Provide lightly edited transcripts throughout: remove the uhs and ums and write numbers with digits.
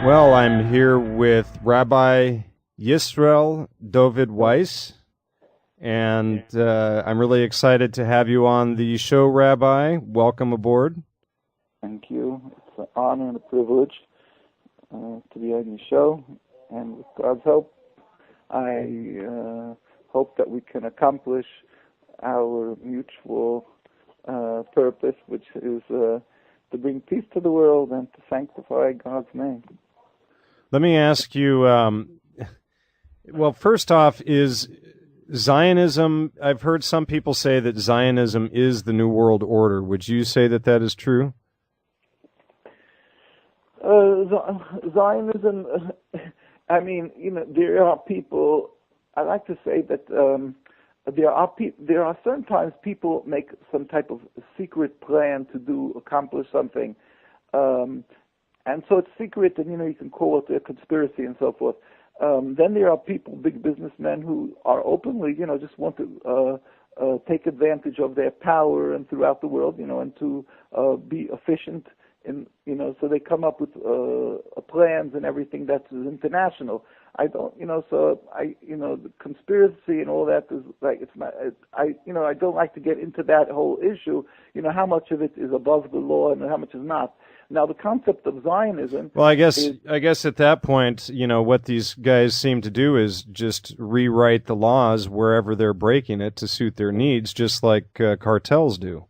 Well, I'm here with Rabbi Yisroel Dovid Weiss, and I'm really excited to have you on the show, Rabbi. Welcome aboard. Thank you. It's an honor and a privilege to be on your show, and with God's help, I hope that we can accomplish our mutual purpose, which is to bring peace to the world and to sanctify God's name. Let me ask you, well, first off, is Zionism, I've heard some people say that Zionism is the New World Order. Would you say that that is true? Zionism, I mean, there are people, I like to say that there are certain times people make some type of secret plan to accomplish something. And so it's secret, and you can call it a conspiracy and so forth. Then there are people, big businessmen, who are openly, just want to take advantage of their power and throughout the world, and to be efficient. So they come up with plans and everything that's international. I don't, the conspiracy and all that is like, it's not, I don't like to get into that whole issue. How much of it is above the law and how much is not. Now, the concept of Zionism. Well, I guess at that point, what these guys seem to do is just rewrite the laws wherever they're breaking it to suit their needs, just like cartels do.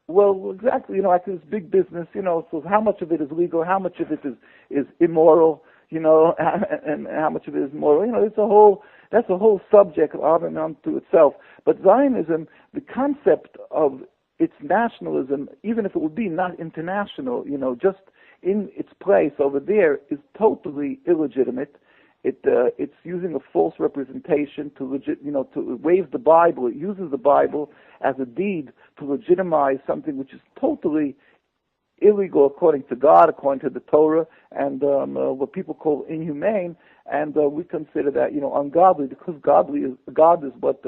Well, exactly. Like this big business. So how much of it is legal? How much of it is immoral? And how much of it is moral? That's a whole subject on and on to itself. But Zionism, the concept of its nationalism, even if it would be not international, just in its place over there, is totally illegitimate. It's using a false representation to waive the Bible. It uses the Bible as a deed to legitimize something which is totally illegal according to God, according to the Torah, and what people call inhumane, and we consider that ungodly, because God is what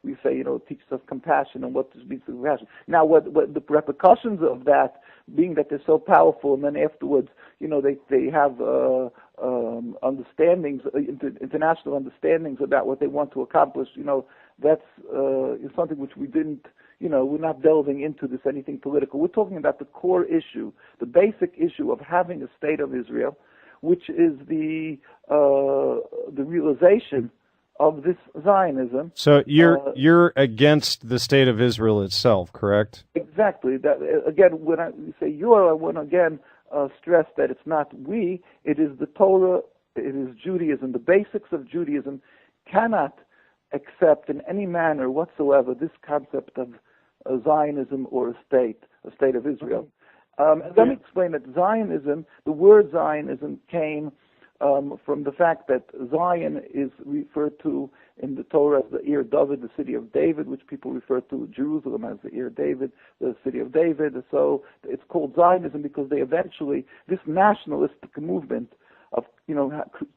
we say teaches us compassion and what means compassion. Now, what the repercussions of that, being that they're so powerful, and then afterwards they have understandings, international understandings about what they want to accomplish. That's something which we didn't. We're not delving into this anything political. We're talking about the core issue, the basic issue of having a state of Israel, which is the realization of this Zionism. So you're against the state of Israel itself, correct? Exactly. That again, when I say I want to again stress that it's not we. It is the Torah. It is Judaism. The basics of Judaism cannot accept in any manner whatsoever this concept of Zionism or a state of Israel. Let me explain that Zionism, the word Zionism came from the fact that Zion is referred to in the Torah as the Ir David, the city of David, which people refer to Jerusalem as the Ir David, the city of David. So it's called Zionism because they eventually, this nationalistic movement of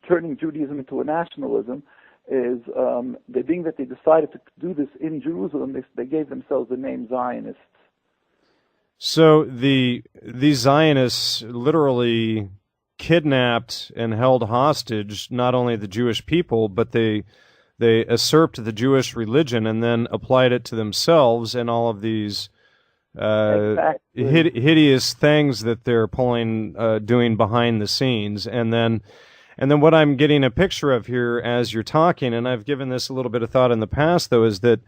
turning Judaism into a nationalism, is being that they decided to do this in Jerusalem, they gave themselves the name Zionists. So these Zionists literally kidnapped and held hostage not only the Jewish people, but they usurped the Jewish religion and then applied it to themselves and all of these hideous things that they're doing behind the scenes. And then what I'm getting a picture of here as you're talking, and I've given this a little bit of thought in the past, though, is that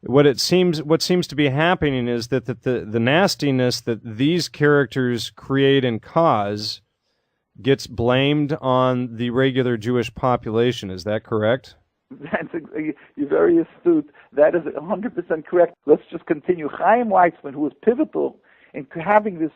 what seems to be happening is that the nastiness that these characters create and cause gets blamed on the regular Jewish population. Is that correct? You're very astute. That is 100% correct. Let's just continue. Chaim Weizmann, who was pivotal in having this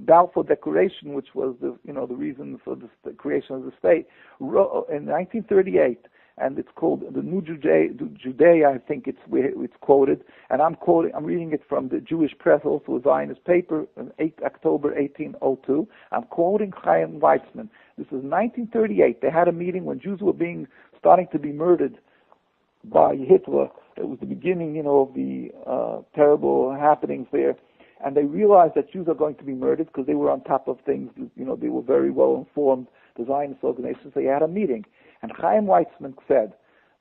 Balfour Declaration, which was the reason for the creation of the state, wrote in 1938, and it's called the New Judea. I think it's where it's quoted, and I'm reading it from the Jewish Press, also a Zionist paper, on 8 October 1802. I'm quoting Chaim Weizmann. This is 1938. They had a meeting when Jews were starting to be murdered by Hitler. It was the beginning, of the terrible happenings there. and they realized that Jews are going to be murdered because they were on top of things. They were very well informed, the Zionist organizations. They had a meeting, and Chaim Weizmann said,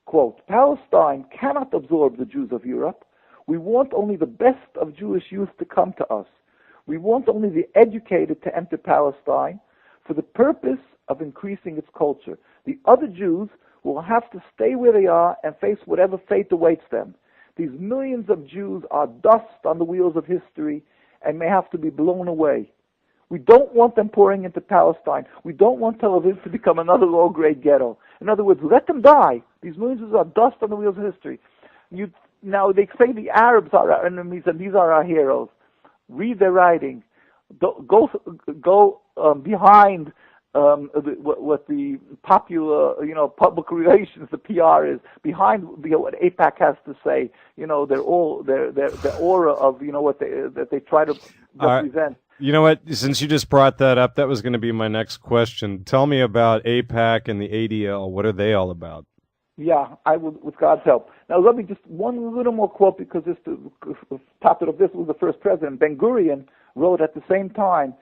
quote, "Palestine cannot absorb the Jews of Europe. We want only the best of Jewish youth to come to us. We want only the educated to enter Palestine for the purpose of increasing its culture. The other Jews will have to stay where they are and face whatever fate awaits them. These millions of Jews are dust on the wheels of history and may have to be blown away. We don't want them pouring into Palestine. We don't want Tel Aviv to become another low-grade ghetto. In other words, let them die. These millions of Jews are dust on the wheels of history." Now, they say the Arabs are our enemies and these are our heroes. Read their writing. Go behind what the popular, public relations, the PR is, behind what AIPAC has to say. Their aura of that they try to represent. You know what? Since you just brought that up, that was going to be my next question. Tell me about AIPAC and the ADL. What are they all about? Yeah, I would, with God's help. Now, let me just one little more quote, because this top it of this was the first president. Ben Gurion wrote at the same time.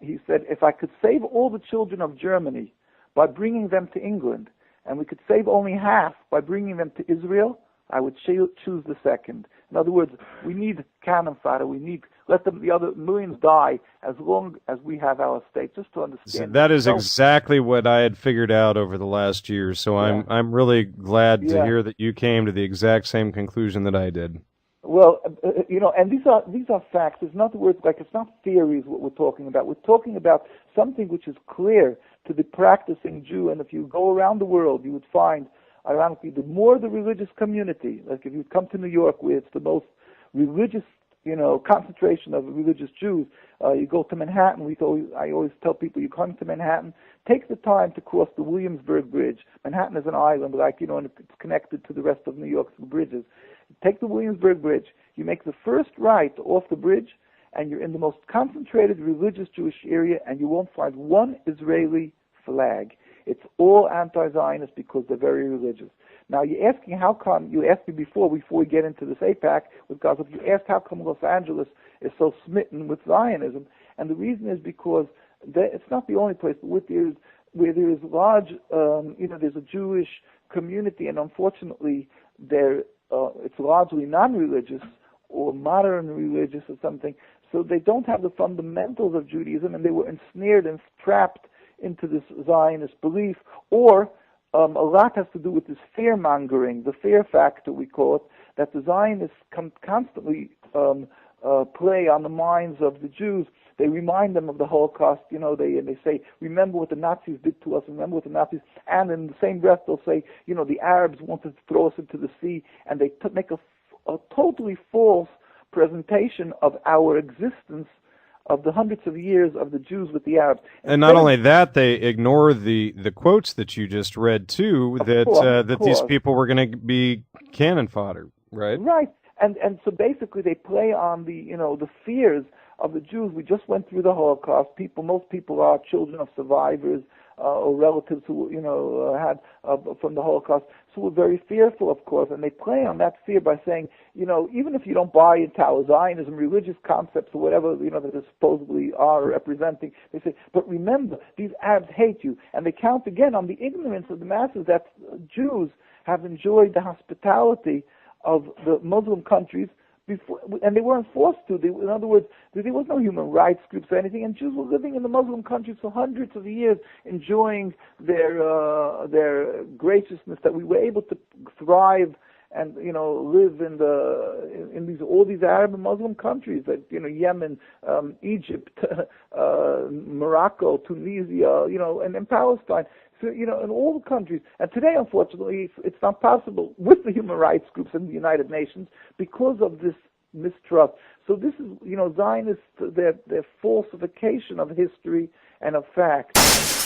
He said, "If I could save all the children of Germany by bringing them to England, and we could save only half by bringing them to Israel, I would choose the second." In other words, we need cannon fodder. We need let the other millions die as long as we have our state. Just to understand. That is exactly what I had figured out over the last year. So yeah. I'm really glad to hear that you came to the exact same conclusion that I did. Well, and these are facts. It's not the words it's not theories. What we're talking about. We're talking about something which is clear to the practicing Jew. And if you go around the world, you would find, ironically, the more the religious community, like if you come to New York, where it's the most religious, concentration of religious Jews, you go to Manhattan. I always tell people, you come to Manhattan, take the time to cross the Williamsburg Bridge. Manhattan is an island, and it's connected to the rest of New York through bridges. Take the Williamsburg Bridge. You make the first right off the bridge, and you're in the most concentrated religious Jewish area, and you won't find one Israeli flag. It's all anti-Zionist because they're very religious. Now, you're asking how come, you asked me before we get into this AIPAC, because if you asked how come Los Angeles is so smitten with Zionism, and the reason is because it's not the only place, but where there is large, there's a Jewish community, and unfortunately, it's largely non-religious or modern religious or something, so they don't have the fundamentals of Judaism, and they were ensnared and trapped into this Zionist belief, or a lot has to do with this fear-mongering, the fear factor, we call it, that the Zionists constantly play on the minds of the Jews. They remind them of the Holocaust, they say, remember what the Nazis did to us, remember what the Nazis, and in the same breath they'll say, the Arabs wanted to throw us into the sea, and they make a totally false presentation of our existence, of the hundreds of years of the Jews with the Arabs. And not only that, they ignore the quotes that you just read, too, that these people were going to be cannon fodder, right? Right. And so basically they play on the fears of the Jews. We just went through the Holocaust. Most people are children of survivors or relatives who, had from the Holocaust. So we're very fearful, of course, and they play on that fear by saying, even if you don't buy into Zionism, religious concepts or whatever, that they supposedly are representing, they say, but remember, these Arabs hate you. And they count again on the ignorance of the masses that Jews have enjoyed the hospitality of the Muslim countries before, and they weren't forced to. In other words, there was no human rights groups or anything, and Jews were living in the Muslim countries for hundreds of years, enjoying their graciousness, that we were able to thrive and live in all these Arab and Muslim countries, like Yemen, Egypt, Morocco, Tunisia, and in Palestine. So, in all the countries. And today, unfortunately, it's not possible with the human rights groups in the United Nations because of this mistrust. So this is, Zionists, their falsification of history and of facts.